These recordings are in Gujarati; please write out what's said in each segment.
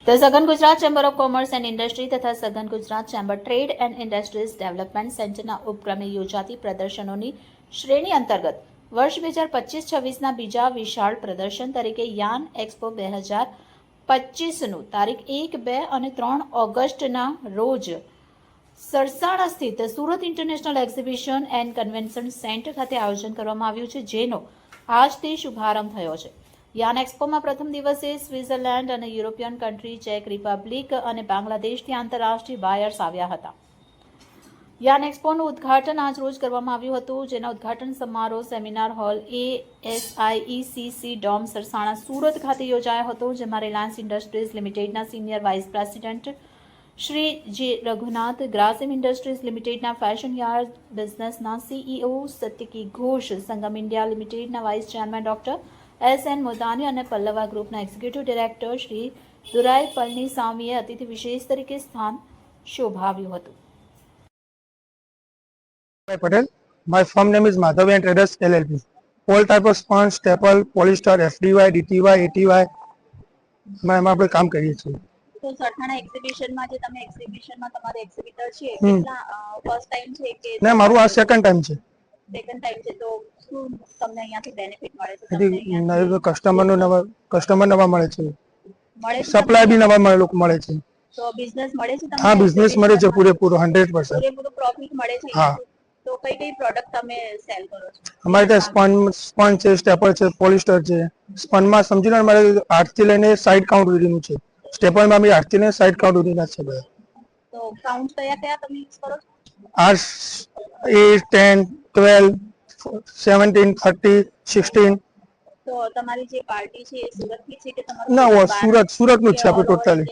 The સઘન Gujarat chamber of commerce and industry તથા સઘન Gujarat chamber trade and industries development સેન્ટરના ઉપક્રમે યોજાતી પ્રદર્શનોની શ્રેણી અંતર્ગત વર્ષ 2025-26ના બીજા વિશાળ પ્રદર્શન તરીકે યાન એક્સપો 2025નું તારીખ 1, 2 અને 3 ઓગસ્ટના રોજ સરસાણા સ્થિત Surat international exhibition and convention centre ખાતે આયોજન કરવામાં આવ્યું છે, જેનો આજથી શુભારંભ થયો છે. યાન એક્સપોમાં પ્રથમ દિવસે સ્વિટ્ઝરલેન્ડ અને યુરોપિયન કન્ટ્રી, ચેક રિપબ્લિક અને બાંગ્લાદેશથી આંતરરાષ્ટ્રીય બાયર્સ આવ્યા હતા. યાન એક્સપોનું ઉદ્ઘાટન આજ રોજ કરવામાં આવ્યું હતું, જેના ઉદ્ઘાટન સમારોહ seminar hall ASIECC dome Sarsana Surat ખાતે યોજાયો હતો, જેમાં રિલાયન્સ ઇન્ડસ્ટ્રીઝ લિમિટેડના senior vice president Shri J Raghunath, Grasim Industries લિમિટેડના ફેશન યાર્ડ બિઝનેસના CEO સત્યકી ઘોષ, સંગમ ઇન્ડિયા લિમિટેડના vice chairman doctor SN Modani અને પલ્લવા ગ્રુપના એક્ઝિક્યુટિવ ડિરેક્ટર શ્રી દુરાઈ પલનીસામીએ અતિથિ વિશેષ તરીકે સ્થાન શોભાવ્યું હતું. Patel. My firm name is Madhavi and Traders LLP. All type of sponge, staple, polyester, FDY, DTY, ATY માં આપણે કામ કરીએ છીએ. તો સરથાણા એક્ઝિબિશનમાં જે તમે એક્ઝિબિશનમાં તમારે એક્ઝિબિટર છે, કેટલા ફર્સ્ટ ટાઈમ છે કે ના, મારું આ સેકન્ડ ટાઈમ છે. સેકન્ડ ટાઈમ છે, તો શું તમને અહીંયાથી બેનિફિટ મળે છે? કસ્ટમર નવા મળે છે, મળે છે સપ્લાય બી નવા મળે છે. તો બિઝનેસ મળે છે તમને? હા, બિઝનેસ મળે છે પૂરેપૂરો 100%. પૂરેપૂરું પ્રોફિટ મળે છે? હા. તો કઈ કઈ પ્રોડક્ટ તમે સેલ કરો છો? અમારે ત્યાં સ્પંજ છે, સ્ટેપલ છે, પોલિસ્ટર છે. સ્પંજમાં સમજી લો અમારે 8 થી લઈને 60 કાઉન્ટ સુધીનું છે. સ્ટેપલમાં બી 8 થી લઈને 60 કાઉન્ટ સુધીના છે બધા. તો કાઉન્ટ કયા કયા તમે યુઝ કરો છો? 8, 10, 12, 17, 30, 16. તો તમારી જે પાર્ટી છે એ સુરતની છે કે તમારું? ના, સુરતનું જ છે આપણે ટોટલી.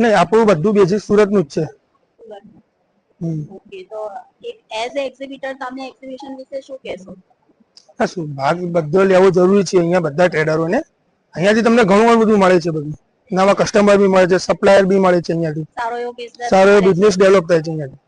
નહીં, આપણું બધું બેઝિક સુરતનું જ છે. ઓકે, તો એક એઝ એ એક્ઝિબિટર તમે એક્ઝિબિશન વિશે શું કહેશો? હા, શું ભાગ બધો લેવો જરૂરી છે અહીંયા બધા ટ્રેડરોને. અહીંયાથી તમને ઘણું બધું મળે છે, બધું નવા કસ્ટમર બી મળે છે, સપ્લાયર બી મળે છે. અહીંયાથી સારો એવો બિઝનેસ ડેવલપ થાય છે અહીંયાથી.